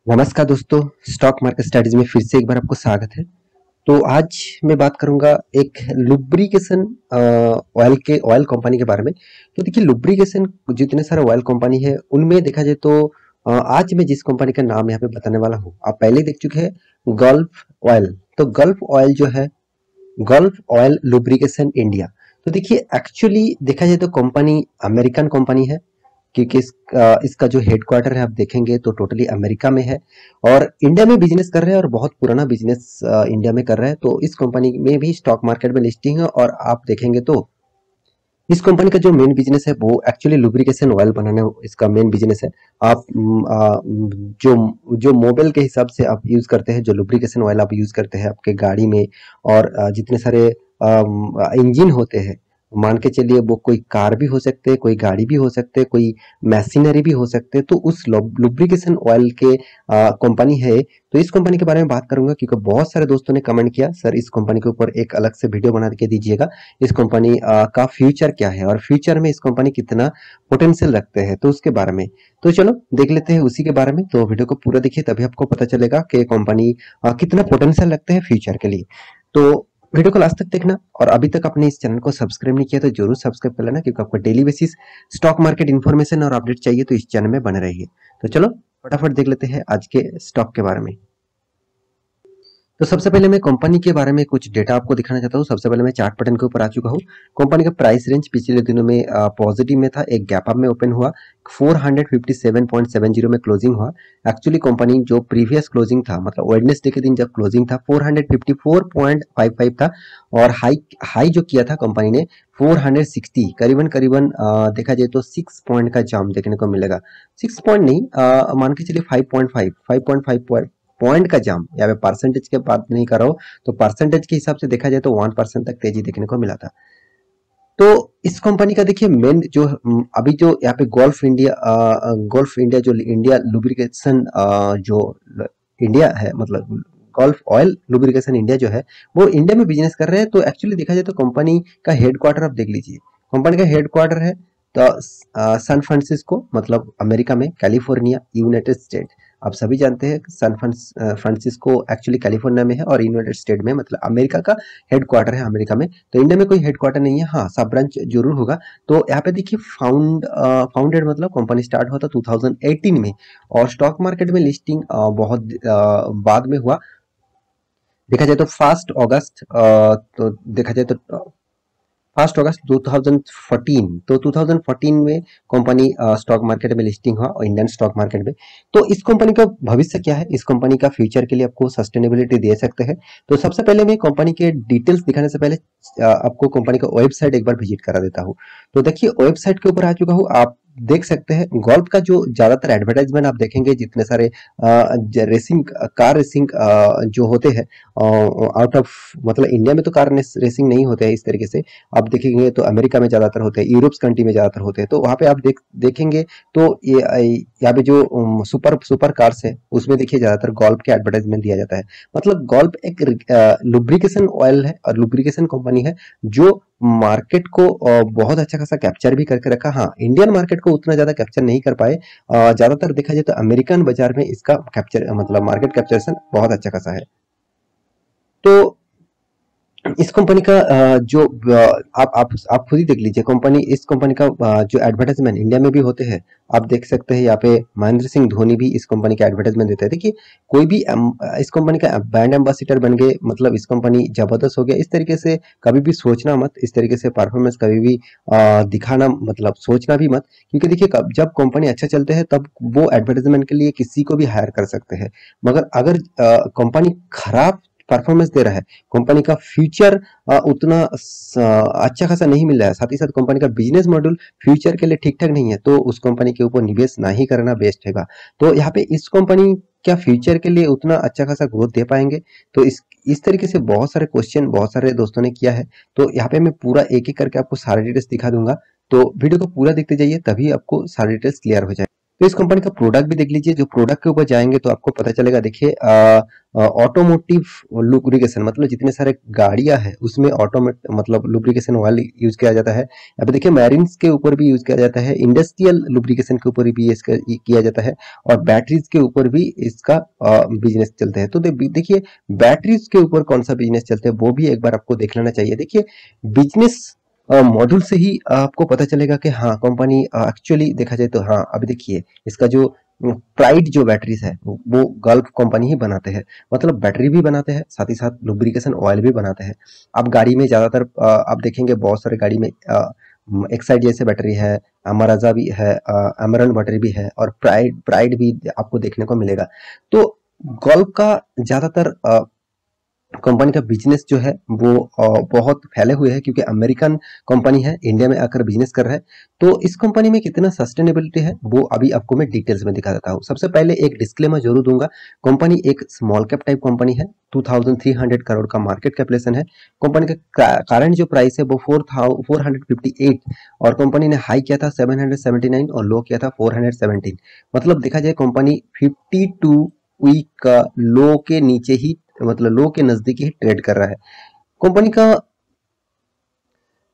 नमस्कार दोस्तों, stock market strategy में फिर से एक बार आपको स्वागत है। तो आज मैं बात करूंगा एक लुब्रिकेशन ऑयल कंपनी के बारे में। तो देखिए, लुब्रिकेशन जितने सारे ऑयल कंपनी है उनमें देखा जाए तो आज मैं जिस कंपनी का नाम यहाँ पे बताने वाला हूँ, आप पहले ही देख चुके हैं, गल्फ ऑयल। तो गल्फ ऑयल जो है, गल्फ ऑयल लुब्रिकेशन इंडिया। तो देखिए, एक्चुअली देखा जाए तो कंपनी अमेरिकन कंपनी है, क्योंकि इसका जो हेडक्वार्टर है आप देखेंगे तो टोटली अमेरिका में है और इंडिया में बिजनेस कर रहे हैं और बहुत पुराना बिजनेस इंडिया में कर रहे हैं। तो इस कंपनी में भी स्टॉक मार्केट में लिस्टिंग है और आप देखेंगे तो इस कंपनी का जो मेन बिजनेस है वो एक्चुअली लुब्रिकेशन ऑयल बनाना इसका मेन बिजनेस है। आप जो जो मोबाइल के हिसाब से आप यूज करते हैं, जो लुब्रिकेशन ऑयल आप यूज करते हैं आपके गाड़ी में और जितने सारे इंजन होते हैं, मान के चलिए वो कोई कार भी हो सकते हैं, कोई गाड़ी भी हो सकते हैं, कोई मशीनरी भी हो सकते हैं। तो उस लुब्रिकेशन ऑयल के कंपनी है। तो इस कंपनी के बारे में बात करूंगा क्योंकि बहुत सारे दोस्तों ने कमेंट किया, सर इस कंपनी के ऊपर एक अलग से वीडियो बना के दीजिएगा, इस कंपनी का फ्यूचर क्या है और फ्यूचर में इस कंपनी कितना पोटेंशियल रखते हैं, तो उसके बारे में। तो चलो देख लेते हैं उसी के बारे में। तो वीडियो को पूरा देखिए, तभी आपको पता चलेगा कि कंपनी कितना पोटेंशियल रखते हैं फ्यूचर के लिए। तो वीडियो को लास्ट तक देखना और अभी तक आपने इस चैनल को सब्सक्राइब नहीं किया तो जरूर सब्सक्राइब कर लेना, क्योंकि आपको daily basis stock market information और अपडेट चाहिए तो इस चैनल में बने रहिए। तो चलो फटाफट देख लेते हैं आज के स्टॉक के बारे में। तो सबसे पहले मैं कंपनी के बारे में कुछ डेटा आपको दिखाना चाहता हूँ। सबसे पहले मैं चार्ट पैटर्न के ऊपर आ चुका हूँ। कंपनी का प्राइस रेंज पिछले दिनों में पॉजिटिव में था, एक गैप अप में ओपन हुआ, 457.70 में क्लोजिंग हुआ। एक्चुअली कंपनी जो प्रीवियस क्लोजिंग था, मतलब वेडनेसडे के दिन जब क्लोजिंग था 454.55 था और हाई जो किया था कंपनी ने 460, करीबन करीबन देखा जाए तो 6 पॉइंट का जाम देखने को मिलेगा। 6 पॉइंट नहीं, मान के चलिए 5.5 पॉइंट का जाम। यहाँ पे परसेंटेज के बात नहीं कर रहा हूँ, तो परसेंटेज के हिसाब से देखा जाए तो 1% तक तेजी देखने को मिला था। तो इस कंपनी का देखिए मेन जो अभी जो यहाँ पे गोल्फ इंडिया जो इंडिया लुब्रिकेशन जो इंडिया है, मतलब गल्फ ऑयल लुब्रिकेशन इंडिया जो है वो इंडिया में बिजनेस कर रहे हैं। तो एक्चुअली देखा जाए तो कंपनी का हेडक्वार्टर आप देख लीजिए, कंपनी का हेडक्वार्टर है तो सैन फ्रांसिस्को, मतलब अमेरिका में, कैलिफोर्निया, यूनाइटेड स्टेट। आप सभी जानते हैं सैन फ्रांसिस्को एक्चुअली कैलिफोर्निया में है और यूनाइटेड स्टेट में, मतलब अमेरिका का हेडक्वार्टर है अमेरिका में। तो इंडिया में कोई हेडक्वार्टर नहीं है, हाँ सब ब्रांच जरूर होगा। तो यहाँ पे देखिए फाउंडेड मतलब कंपनी स्टार्ट हुआ था 2018 में और स्टॉक मार्केट में लिस्टिंग बहुत बाद में हुआ। देखा जाए तो 1 अगस्त, तो देखा जाए तो 1 अगस्त 2014, तो 2014 में कंपनी स्टॉक मार्केट में लिस्टिंग हुआ और इंडियन स्टॉक मार्केट में। तो इस कंपनी का भविष्य क्या है, इस कंपनी का फ्यूचर के लिए आपको सस्टेनेबिलिटी दे सकते हैं। तो सबसे पहले मैं कंपनी के डिटेल्स दिखाने से पहले आपको कंपनी का वेबसाइट एक बार विजिट करा देता हूँ। तो देखिए वेबसाइट के ऊपर आ चुका हूँ। आप देख सकते हैं गोल्फ का जो ज्यादातर एडवर्टाइजमेंट आप देखेंगे, जितने सारे रेसिंग कार रेसिंग जो होते हैं आउट ऑफ, मतलब इंडिया में तो कार रेसिंग नहीं होते हैं इस तरीके से। आप देखेंगे तो अमेरिका में ज्यादातर होते हैं, यूरोप कंट्री में ज्यादातर होते हैं। तो वहां पे आप देखेंगे तो ये यहाँ पे जो सुपर कार्स है उसमें देखिए ज्यादातर गोल्फ के एडवर्टाइजमेंट दिया जाता है। मतलब गोल्फ एक लुब्रिकेशन ऑयल है और लुब्रिकेशन कंपनी है जो मार्केट को बहुत अच्छा खासा कैप्चर भी करके रखा। हाँ, इंडियन मार्केट को उतना ज्यादा कैप्चर नहीं कर पाए। ज्यादातर देखा जाए तो अमेरिकन बाजार में इसका कैप्चर, मतलब मार्केट कैप्चरेशन बहुत अच्छा खासा है। तो इस कंपनी का जो आप खुद ही देख लीजिए, कंपनी इस कंपनी का जो एडवर्टाइजमेंट इंडिया में भी होते हैं। आप देख सकते हैं यहाँ पे महेंद्र सिंह धोनी भी इस कंपनी का एडवर्टाइजमेंट देते हैं। देखिए कोई भी इस कंपनी का ब्रांड एम्बेसडर बन गए, मतलब इस कंपनी जबरदस्त हो गया, इस तरीके से कभी भी सोचना मत, इस तरीके से परफॉर्मेंस कभी भी दिखाना, मतलब सोचना भी मत। क्योंकि देखिए जब कंपनी अच्छा चलते हैं तब वो एडवर्टाइजमेंट के लिए किसी को भी हायर कर सकते हैं, मगर अगर कंपनी खराब परफॉर्मेंस दे रहा है, कंपनी का फ्यूचर उतना अच्छा खासा नहीं मिल रहा है, साथ ही साथ कंपनी का बिजनेस मॉडल फ्यूचर के लिए ठीक ठाक नहीं है, तो उस कंपनी के ऊपर निवेश ना ही करना बेस्ट हैगा। तो यहाँ पे इस कंपनी क्या फ्यूचर के लिए उतना अच्छा खासा ग्रोथ दे पाएंगे? तो इस तरीके से बहुत सारे क्वेश्चन बहुत सारे दोस्तों ने किया है। तो यहाँ पे मैं पूरा एक एक करके आपको सारे डिटेल्स दिखा दूंगा। तो वीडियो को पूरा देखते जाइए, तभी आपको सारे डिटेल्स क्लियर हो जाए। तो इस कंपनी का प्रोडक्ट भी देख लीजिए। जो प्रोडक्ट के ऊपर जाएंगे तो आपको पता चलेगा। देखिए ऑटोमोटिव लुब्रिकेशन, मतलब जितने सारे गाड़ियां हैं उसमें ऑटोमेट मतलब लुब्रिकेशन ऑयल यूज किया जाता है। यहाँ पे देखिए मैरिन्स के ऊपर भी यूज किया जाता है, इंडस्ट्रियल लुब्रिकेशन के ऊपर भी इसका किया जाता है, और बैटरीज के ऊपर भी इसका बिजनेस चलते हैं। तो देखिए बैटरीज के ऊपर कौन सा बिजनेस चलते हैं वो भी एक बार आपको देख लेना चाहिए। देखिए बिजनेस मॉड्यूल से ही आपको पता चलेगा कि हाँ कंपनी एक्चुअली देखा जाए तो हाँ अभी देखिए इसका जो प्राइड जो बैटरीज है वो गल्फ कंपनी ही बनाते हैं। मतलब बैटरी भी बनाते हैं, साथ ही साथ लुब्रिकेशन ऑयल भी बनाते हैं। आप गाड़ी में ज्यादातर आप देखेंगे बहुत सारे गाड़ी में एक्साइड जैसे बैटरी है, अमराजा भी है, अमरन बैटरी भी है, और प्राइड प्राइड भी आपको देखने को मिलेगा। तो गल्फ का ज्यादातर कंपनी का बिजनेस जो है वो बहुत फैले हुए है, क्योंकि अमेरिकन कंपनी है, इंडिया में आकर बिजनेस कर रहा है। तो इस कंपनी में कितना सस्टेनेबिलिटी है वो अभी आपको मैं डिटेल्स में दिखा देता हूँ। सबसे पहले एक डिस्क्लेमर जरूर दूंगा, कंपनी एक स्मॉल कैप टाइप कंपनी है, 2300 करोड़ का मार्केट कैपिटलाइजेशन है। कंपनी का करंट जो प्राइस है वो 458, और कंपनी ने हाई किया था 779 और लो किया था 417। मतलब देखा जाए कंपनी 52 वीक का लो के नीचे ही, मतलब लो के नजदीक ही ट्रेड कर रहा है। कंपनी का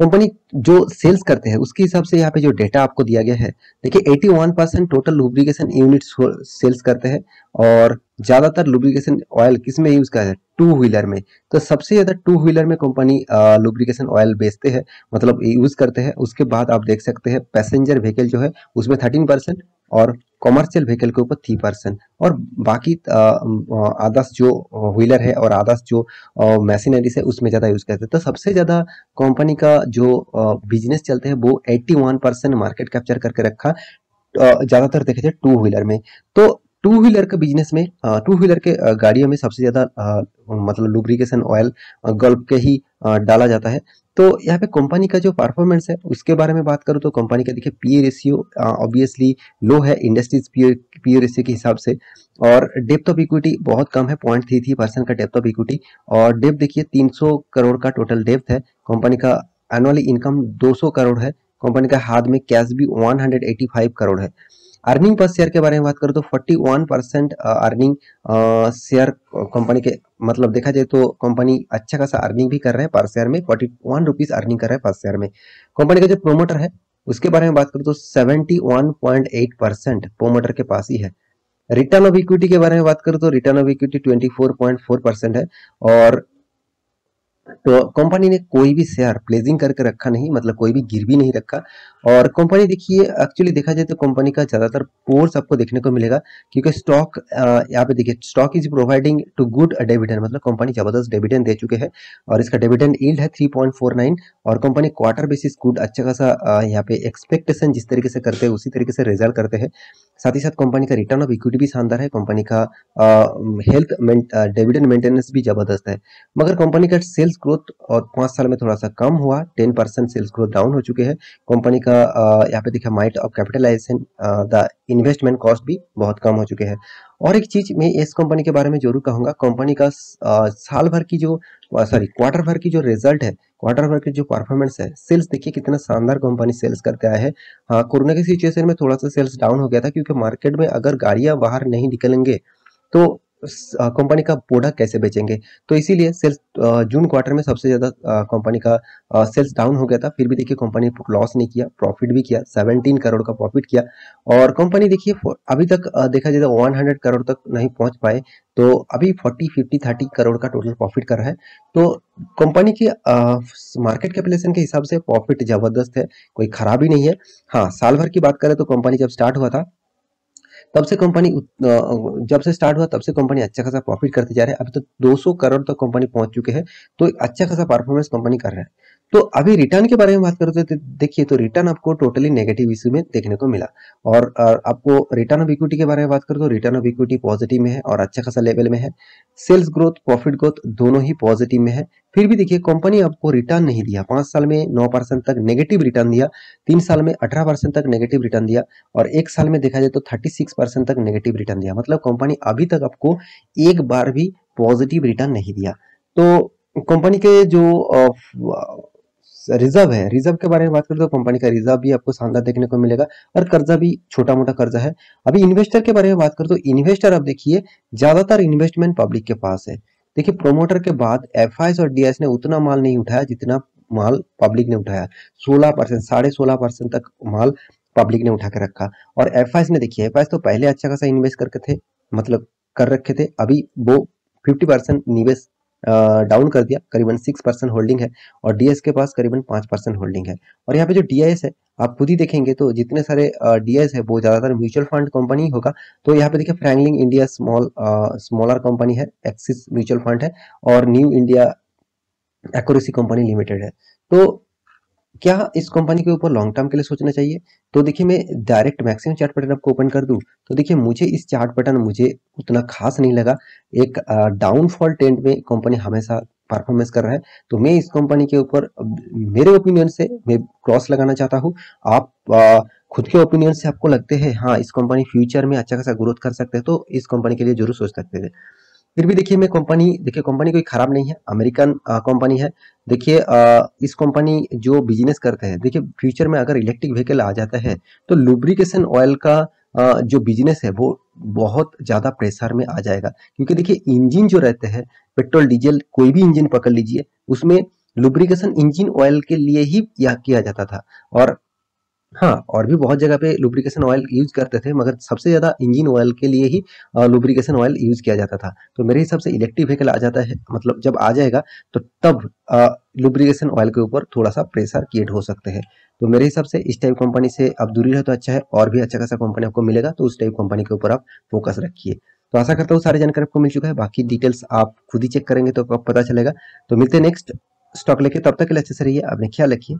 कंपनी जो सेल्स करते हैं उसके हिसाब से यहाँ पे जो डेटा आपको दिया गया है, देखिए 81% टोटल लुब्रिकेशन यूनिट सेल्स करते हैं, और ज्यादातर लुब्रिकेशन ऑयल किस में यूज करते हैं, टू व्हीलर में। तो सबसे ज्यादा टू व्हीलर में कंपनी लुब्रिकेशन ऑयल बेचते हैं, मतलब यूज करते हैं। उसके बाद आप देख सकते हैं पैसेंजर व्हीकल जो है उसमें 13%, और कॉमर्शियल व्हीकल के ऊपर 3%, और बाकी आदर्श जो व्हीलर है और आदर्श जो मशीनरीज है उसमें ज्यादा यूज करते हैं। तो सबसे ज्यादा कंपनी का जो बिजनेस चलते हैं वो 81% मार्केट कैप्चर करके रखा, ज्यादातर देखे थे टू व्हीलर में। तो टू व्हीलर के बिजनेस में, टू व्हीलर के गाड़ियों में सबसे ज्यादा मतलब लुब्रिकेशन ऑयल गल्फ के ही डाला जाता है। तो यहाँ पे कंपनी का जो परफॉर्मेंस है उसके बारे में बात करूँ तो कंपनी का देखिए पी रेशियो ऑब्वियसली लो है इंडस्ट्रीज पी रेशियो के हिसाब से, और डेप्थ ऑफ इक्विटी बहुत कम है, 0.33% का डेप्थ ऑफ इक्विटी, और डेप्थ देखिए 300 करोड़ का टोटल डेप्थ है। कंपनी का एनुअली इनकम 200 करोड़ है। कंपनी का हाथ में कैश भी 185 करोड़ है। अर्निंग पर शेयर के बारे में बात करूँ तो 41% अर्निंग शेयर कंपनी के, मतलब देखा जाए तो कंपनी अच्छा खासा अर्निंग भी कर रहा है पर शेयर में, 41 रुपीज अर्निंग कर रहा है पर शेयर में। कंपनी का जो प्रोमोटर है उसके बारे में बात करूँ तो 71.8% प्रोमोटर के पास ही है। रिटर्न ऑफ इक्विटी के बारे में बात करूँ तो रिटर्न ऑफ इक्विटी 24.4% है, और तो कंपनी ने कोई भी शेयर प्लेजिंग करके रखा नहीं, मतलब कोई भी गिरवी नहीं रखा। और कंपनी देखिए एक्चुअली देखा जाए तो कंपनी का ज्यादातर पोर्स आपको देखने को मिलेगा, क्योंकि स्टॉक यहाँ पे देखिए stock is providing to good dividend, मतलब कंपनी जबरदस्त डिविडेंड दे चुके हैं, और इसका डिविडेंड यील्ड है 3.49, और कंपनी क्वार्टर बेसिस गुड अच्छा खासा यहाँ पे एक्सपेक्टेशन जिस तरीके से करते हैं उसी तरीके से रिजल्ट करते हैं। साथ ही साथ कंपनी का रिटर्न ऑफ इक्विटी भी शानदार है, कंपनी का हेल्थ डिविडेंड मेंटेनेंस भी जबरदस्त है। मगर कंपनी का सेल्स ग्रोथ और 5 साल में थोड़ा सा कम हुआ, 10% सेल्स ग्रोथ डाउन हो चुके हैं। कंपनी का यहाँ पे देखा might of capitalisation the investment cost भी बहुत कम हो चुके हैं। और एक चीज मैं इस कंपनी के बारे में जरूर कहूंगा, कंपनी का साल भर की जो सॉरी क्वार्टर भर की जो रिजल्ट है, क्वार्टर भर की जो परफॉर्मेंस है, सेल्स देखिए कितना शानदार कंपनी सेल्स करके आए हैं। हाँ कोरोना की सिचुएशन में थोड़ा सा सेल्स डाउन हो गया था, क्योंकि मार्केट में अगर गाड़ियां बाहर नहीं निकलेंगे तो कंपनी का प्रोडक्ट कैसे बेचेंगे। तो इसीलिए सेल्स जून क्वार्टर में सबसे ज्यादा कंपनी का सेल्स डाउन हो गया था। फिर भी देखिए कंपनी लॉस नहीं किया, प्रॉफिट भी किया, 17 करोड़ का प्रॉफिट किया। और कंपनी देखिए अभी तक देखा जाए तो 100 करोड़ तक नहीं पहुंच पाए, तो अभी 40 50 30 करोड़ का टोटल प्रॉफिट कर रहा है। तो कंपनी की मार्केट कैपिटलाइजेशन के हिसाब से प्रॉफिट जबरदस्त है, कोई खराबी नहीं है। हाँ साल भर की बात करें तो कंपनी जब स्टार्ट हुआ था तब से कंपनी जब से स्टार्ट हुआ तब से कंपनी अच्छा खासा प्रॉफिट करते जा रहे हैं। अभी तक 200 करोड़ तक कंपनी पहुंच चुके हैं, तो अच्छा खासा परफॉर्मेंस कंपनी कर रहा है। तो अभी रिटर्न के बारे में बात करें तो देखिए तो रिटर्न आपको टोटली नेगेटिव इश्यू में देखने को मिला, और आपको रिटर्न ऑफ इक्विटी के बारे में बात करें तो रिटर्न ऑफ इक्विटी पॉजिटिव में है और अच्छा खासा लेवल में है। सेल्स ग्रोथ प्रॉफिट ग्रोथ दोनों ही पॉजिटिव में है। फिर भी देखिए कंपनी आपको रिटर्न नहीं दिया, 5 साल में 9% तक नेगेटिव रिटर्न दिया, 3 साल में 18% तक नेगेटिव रिटर्न दिया, और 1 साल में देखा जाए तो 36% तक नेगेटिव रिटर्न दिया। मतलब कंपनी अभी तक आपको एक बार भी पॉजिटिव रिटर्न नहीं दिया। तो कंपनी के जो रिजर्व है, रिजर्व के बारे में बात करें तो कंपनी का रिजर्व भी आपको शानदार देखने को मिलेगा और कर्जा भी छोटा मोटा कर्जा है। अभी इन्वेस्टर के बारे में बात करें तो इन्वेस्टर अब देखिए ज्यादातर इन्वेस्टमेंट पब्लिक के पास है। देखिए प्रोमोटर के बाद एफआईएस और डीआईएस ने उतना माल नहीं उठाया जितना माल पब्लिक ने उठाया। 16%, 16.5% तक माल पब्लिक ने उठा के रखा। और एफआईएस ने देखिए, एफआईएस तो पहले अच्छा खासा इन्वेस्ट करके थे, मतलब कर रखे थे, अभी वो 50% निवेश डाउन कर दिया, करीबन 6% होल्डिंग है। और डीएस के पास करीबन 5% होल्डिंग है। और यहाँ पे जो डीआईएस है आप खुद ही देखेंगे तो जितने सारे डीआईएस है वो ज्यादातर म्यूचुअल फंड कंपनी होगा। तो यहाँ पे देखिए फ्रैंकलिन इंडिया स्मॉलर कंपनी है, एक्सिस म्यूचुअल फंड है, और new India accuracy company limited है। तो क्या इस कंपनी के ऊपर लॉन्ग टर्म के लिए सोचना चाहिए? तो देखिए मैं डायरेक्ट मैक्सिमम चार्ट पैटर्न आपको ओपन कर दूं तो देखिए मुझे इस चार्ट पैटर्न मुझे उतना खास नहीं लगा। एक डाउनफॉल ट्रेंड में कंपनी हमेशा परफॉर्मेंस कर रहा है। तो मैं इस कंपनी के ऊपर मेरे ओपिनियन से मैं क्रॉस लगाना चाहता हूँ। आप खुद के ओपिनियन से आपको लगते हैं हाँ इस कंपनी फ्यूचर में अच्छा खासा ग्रोथ कर सकते हैं तो इस कंपनी के लिए जरूर सोच सकते हैं। फिर भी देखिए मैं कंपनी, देखिए कंपनी कोई खराब नहीं है, अमेरिकन कंपनी है। देखिए इस कंपनी जो बिजनेस करते हैं, देखिए फ्यूचर में अगर इलेक्ट्रिक व्हीकल आ जाता है तो लुब्रिकेशन ऑयल का जो बिजनेस है वो बहुत ज्यादा प्रेशर में आ जाएगा। क्योंकि देखिए इंजन जो रहते हैं, पेट्रोल डीजल कोई भी इंजन पकड़ लीजिए, उसमें लुब्रिकेशन इंजन ऑयल के लिए ही किया जाता था। और हाँ, और भी बहुत जगह पे लुब्रिकेशन ऑयल यूज करते थे, मगर सबसे ज्यादा इंजन ऑयल के लिए ही लुब्रिकेशन ऑयल यूज किया जाता था। तो मेरे हिसाब से इलेक्ट्रिक व्हीकल आ जाता है, मतलब जब आ जाएगा तो तब लुब्रिकेशन ऑयल के ऊपर थोड़ा सा प्रेशर क्रिएट हो सकते हैं। तो मेरे हिसाब से इस टाइप कंपनी से आप दूरी रहे तो अच्छा है, और भी अच्छा खासा कंपनी आपको मिलेगा तो उस टाइप कंपनी के ऊपर आप फोकस रखिए। तो आशा करता हूँ सारी जानकारी आपको मिल चुका है, बाकी डिटेल्स आप खुद ही चेक करेंगे तो आपको पता चलेगा। तो मिलते हैं नेक्स्ट स्टॉक लेके, तब तक के लिए अच्छे से रहिए, अपने ख्याल रखिए।